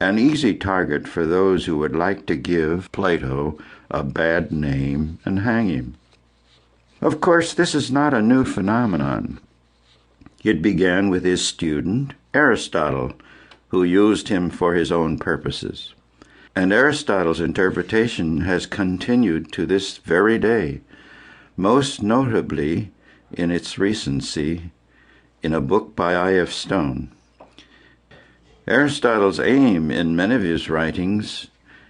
an easy target for those who would like to give Plato a bad name and hang him. Of course, this is not a new phenomenon. It began with his student, Aristotle, who used him for his own purposes. And Aristotle's interpretation has continued to this very day, most notably in its recency in a book by I.F. Stone. Aristotle's aim in many of his writings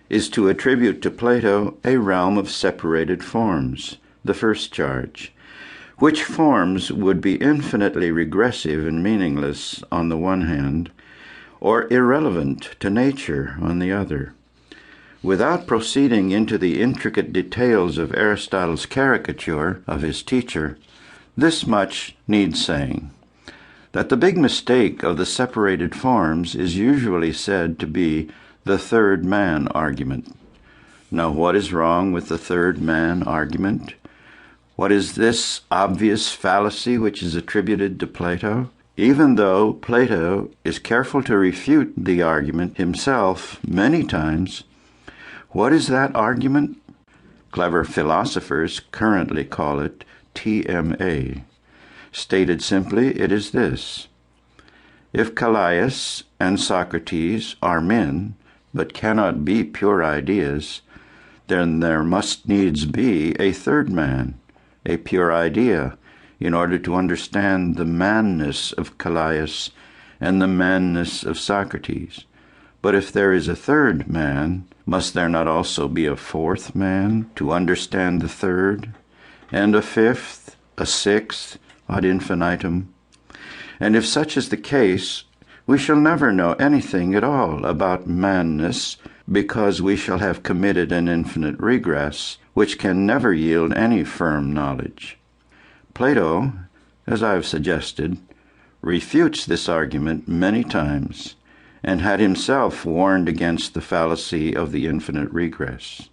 is to attribute to Plato a realm of separated forms, the first charge, which forms would be infinitely regressive and meaningless on the one hand, or irrelevant to nature on the other. Without proceeding into the intricate details of Aristotle's caricature of his teacher, this much needs saying, that the big mistake of the separated forms is usually said to be the third man argument. Now, what is wrong with the third man argument? What is this obvious fallacy which is attributed to Plato? Even though Plato is careful to refute the argument himself many times, what is that argument? Clever philosophers currently call it TMA. Stated simply, it is this: if Callias and Socrates are men, but cannot be pure ideas, then there must needs be a third man, a pure idea, in order to understand the manness of Callias and the manness of Socrates. But if there is a third man, must there not also be a fourth man to understand the third, and a fifth, a sixth, ad infinitum? And if such is the case, we shall never know anything at all about manness, because we shall have committed an infinite regress, which can never yield any firm knowledge. Plato, as I have suggested, refutes this argument many times, and had himself warned against the fallacy of the infinite regress.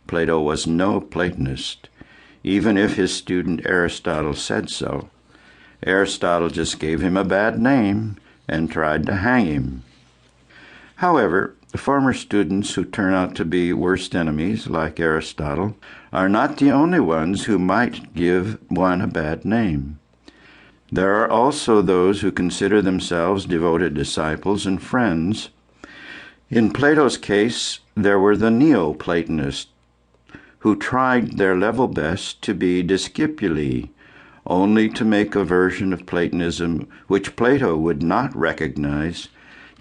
Plato was no Platonist, even if his student Aristotle said so. Aristotle just gave him a bad name and tried to hang him. However, the former students who turn out to be worst enemies, like Aristotle, are not the only ones who might give one a bad name. There are also those who consider themselves devoted disciples and friends. In Plato's case, there were the Neoplatonists, who tried their level best to be discipuli, only to make a version of Platonism which Plato would not recognize,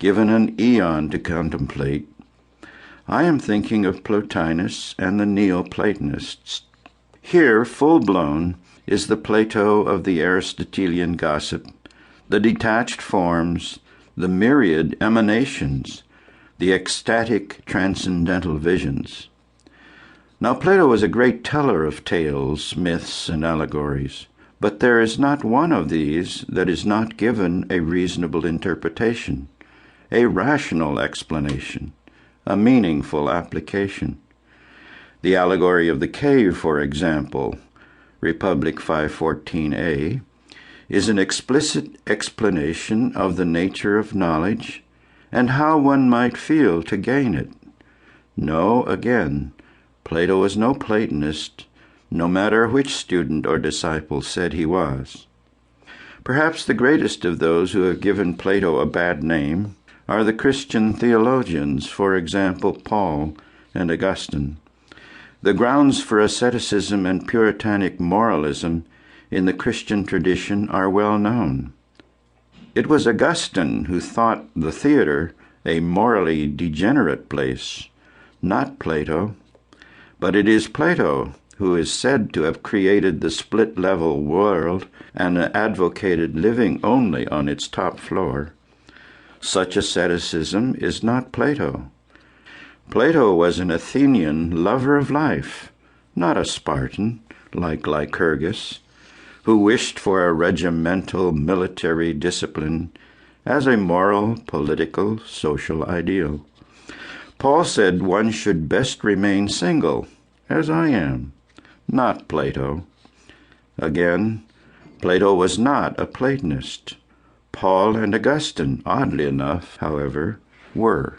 given an eon to contemplate. I am thinking of Plotinus and the Neoplatonists. Here, full-blown, is the Plato of the Aristotelian gossip, the detached forms, the myriad emanations, the ecstatic transcendental visions. Now, Plato was a great teller of tales, myths, and allegories, but there is not one of these that is not given a reasonable interpretation, a rational explanation, a meaningful application. The allegory of the cave, for example, Republic 514a, is an explicit explanation of the nature of knowledge and how one might feel to gain it. No, again, Plato was no Platonist, no matter which student or disciple said he was. Perhaps the greatest of those who have given Plato a bad name are the Christian theologians, for example, Paul and Augustine. The grounds for asceticism and puritanic moralism in the Christian tradition are well known. It was Augustine who thought the theater a morally degenerate place, not Plato. But it is Plato who is said to have created the split-level world and advocated living only on its top floor. Such asceticism is not Plato. Plato was an Athenian lover of life, not a Spartan, like Lycurgus, who wished for a regimental military discipline as a moral, political, social ideal. Paul said one should best remain single, as I am, not Plato. Again, Plato was not a Platonist. Paul and Augustine, oddly enough, however, were.